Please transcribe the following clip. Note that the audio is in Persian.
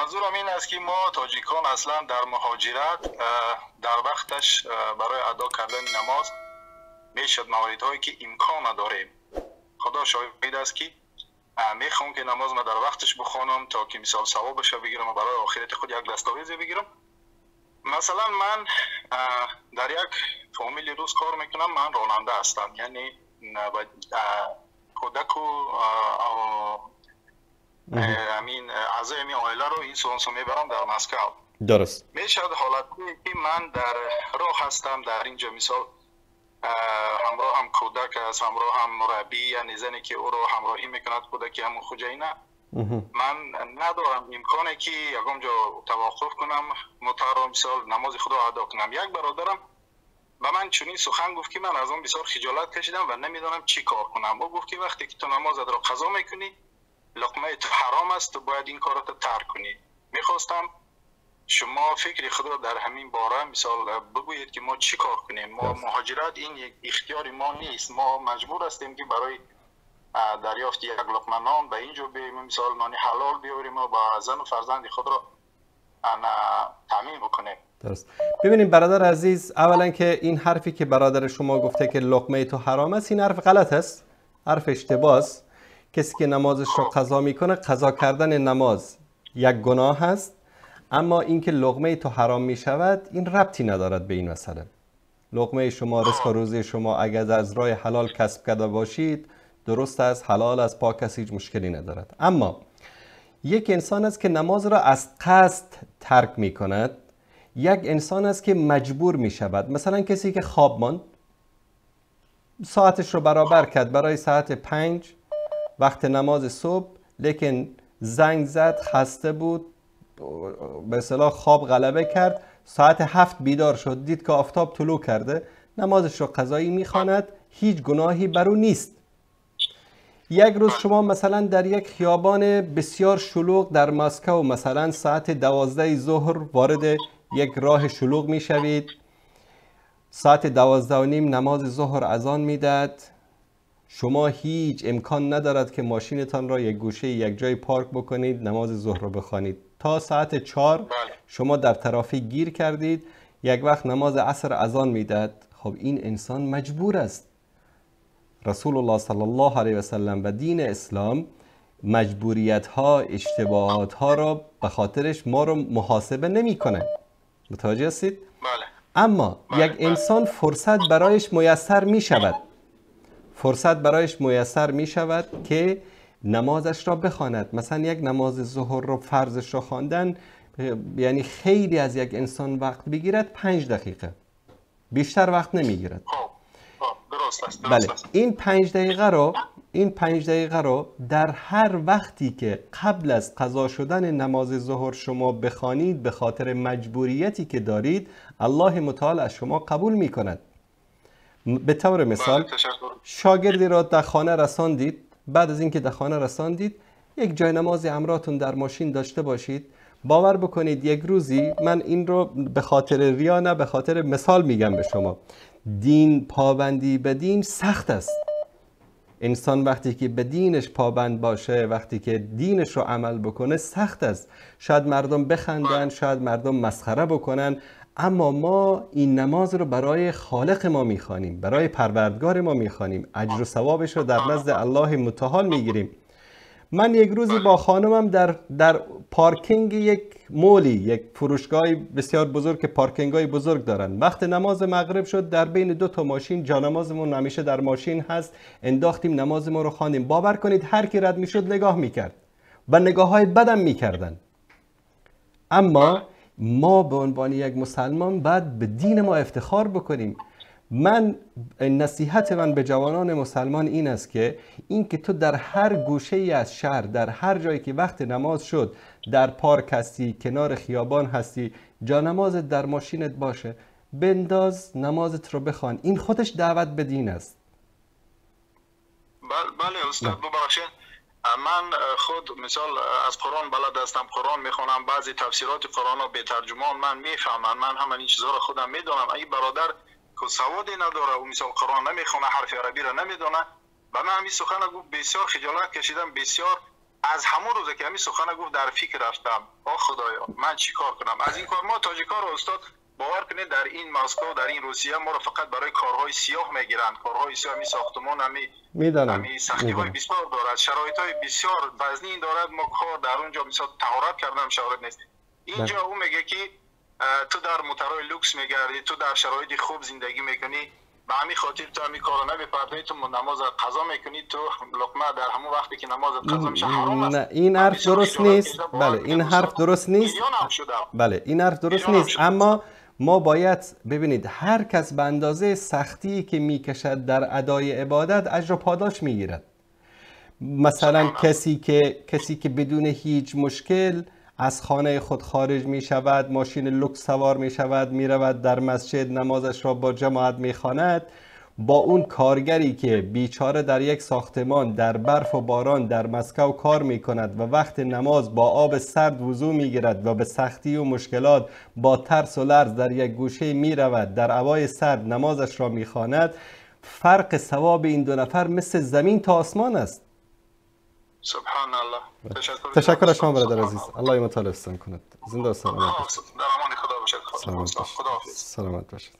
منظورم این است که ما تاجیکان اصلا در مهاجرت در وقتش برای ادا کردن نماز میشد مواردهایی که امکان نداریم. خدا شاهد است که میخوام که نماز ما در وقتش بخوانم تا که مثال ثوابش بگیرم و برای آخرت خود یک دستاویزی بگیرم. مثلا من در یک فامیلی روز کار میکنم، من راننده هستم، یعنی کودک و امین اعضای می عائله رو این سونسو میبرم در مسکو. درست. میشد حالتی که من در راه هستم، در اینجا مثال همراه هم کودک است، همراه هم مربی، یعنی زنی که او رو همراهی میکند کودکی همون خوجینه. من ندارم امکانه که یکم جا توقف کنم متحرم مثال نماز خدا ادا کنم. یک برادرم و من چونین سخن گفت که من از اون بسیار خجالت کشیدم و نمیدونم چی کار کنم. او گفت که وقتی که تو نماز را قضا میکنی لقمه تو حرام است، تو باید این کارات ترک کنی. میخواستم شما فکری خود را در همین باره مثال بگویید که ما چی کار کنیم. ما مهاجرت این یک اختیاری ما نیست، ما مجبور هستیم که برای دریافت یک لقمه نان به اینجا بیاییم، مثال نان حلال بیاوریم و با زن و فرزند خود را تامین بکنیم. درست. ببینید برادر عزیز، اولا که این حرفی که برادر شما گفته که لقمه تو حرام است، این حرف غلط است، حرف اشتباه است. کسی که نمازش رو قضا میکنه، قضا کردن نماز یک گناه است، اما اینکه لقمه تو حرام میشود این ربطی ندارد به این مسئله. لقمه شما، رزق و روزی شما اگر از راه حلال کسب کرده باشید درست است، حلال است، پاک است، هیچ مشکلی ندارد. اما یک انسان است که نماز را از قصد ترک می کند، یک انسان است که مجبور می شود. مثلا کسی که خواب ماند، ساعتش رو برابر کرد برای ساعت 5 وقت نماز صبح، لیکن زنگ زد، خسته بود، به اصطلاح خواب غلبه کرد، ساعت 7 بیدار شد، دید که آفتاب طلوع کرده، نمازش رو قضایی میخواند، هیچ گناهی بر او نیست. یک روز شما مثلا در یک خیابان بسیار شلوغ در مسکو، مثلا ساعت 12 ظهر وارد یک راه شلوغ میشوید، ساعت 12 و نیم نماز ظهر اذان میدهد، شما هیچ امکان ندارد که ماشینتان را یک گوشه یک جای پارک بکنید، نماز ظهر را بخوانید. تا ساعت 4 شما در ترافیک گیر کردید، یک وقت نماز عصر اذان میدهد. خب این انسان مجبور است. رسول الله صلی الله علیه و سلم و دین اسلام مجبوریت ها، اشتباهات ها را به خاطرش ما رو محاسبه نمی کنه. متوجه هستید؟ اما یک انسان فرصت برایش میسر می شود، فرصت برایش میسر می شود که نمازش را بخواند. مثلا یک نماز ظهر رو فرضش را خواندن یعنی خیلی از یک انسان وقت بگیرد 5 دقیقه، بیشتر وقت نمیگیرد. بله، این 5 دقیقه رو در هر وقتی که قبل از قضا شدن نماز ظهر شما بخوانید، به خاطر مجبوریتی که دارید، الله متعال از شما قبول میکند. به طور مثال شاگردی را در خانه رساندید، بعد از اینکه در خانه رساندید یک جای نماز همراهتون در ماشین داشته باشید. باور بکنید یک روزی، من این رو به خاطر ریا نه، به خاطر مثال میگم به شما، دین، پابندی به دین سخت است. انسان وقتی که به دینش پابند باشه، وقتی که دینش رو عمل بکنه سخت است. شاید مردم بخندن، شاید مردم مسخره بکنن، اما ما این نماز رو برای خالق ما میخوانیم، برای پروردگار ما میخوانیم، اجر و ثوابش رو در نزد الله متعال میگیریم. من یک روزی با خانمم در پارکینگ یک مولی، یک فروشگاه بسیار بزرگ که پارکینگای بزرگ دارن، وقت نماز مغرب شد، در بین 2 تا ماشین، جانمازمون همیشه در ماشین هست، انداختیم نمازمون رو خواندیم. باور کنید هر کی رد میشد نگاه میکرد و نگاه‌های بدم میکردن. اما ما به عنوان یک مسلمان باید به دین ما افتخار بکنیم. نصیحت من به جوانان مسلمان این است که تو در هر گوشه ای از شهر، در هر جایی که وقت نماز شد، در پارک هستی، کنار خیابان هستی، جانمازت در ماشینت باشه، بنداز نمازت رو بخوان. این خودش دعوت به دین است. بله استاد، ببخشید من خود مثال از قرآن بلد هستم، قرآن میخونم، بعضی تفسیرات قرآن رو به ترجمان من میفهمم، من هم این چیزا رو خودم میدونم. اگه برادر که سوادی نداره و مثال قرآن نمیخونه، حرف عربی رو نمیدونه، و من همین سخن رو بسیار خجالت کشیدم، بسیار از همون روز که همین سخن گفت در فکر رفتم خدایا من چی کار کنم از این کار. ما تاجیکا رو استاد باور کنید در این مسکو در این روسیه ما رو فقط برای کارهای سیاه میگیرن. کارهای سیاه همین ساختمان همین سختی‌های بسیار دارد، شرایط‌های بسیار وزنی دارد. ما کار در اونجا مثلا طهارت کردن شرایط نیست. اینجا او میگه که تو در موتورهای لوکس میگردی، تو در شرایط خوب زندگی میکنی، به همین خاطر تو همین کارو نمیپردازی، تو نماز قضا میکنی، تو لقمه در همون وقتی که نماز قضا میشه حرام است. نه این حرف درست نیست. بله این حرف درست نیست. بله این حرف درست نیست. اما ما باید ببینید هر کس به اندازه سختی که میکشد در ادای عبادت اجر و پاداش میگیرد. مثلا کسی که بدون هیچ مشکل از خانه خود خارج می شود، ماشین لوکس سوار می شود، می رود در مسجد نمازش را با جماعت می خواند، با اون کارگری که بیچاره در یک ساختمان در برف و باران در مسکو کار می کند و وقت نماز با آب سرد وضو می گیرد و به سختی و مشکلات با ترس و لرز در یک گوشه می رود در هوای سرد نمازش را می خواند، فرق ثواب این دو نفر مثل زمین تا آسمان است. سبحان الله. تشکر از شما برادر عزیز. الله مطالب حسن کند. زنده و سلامت باشید. در امان خدا باشید. سلامت باشید.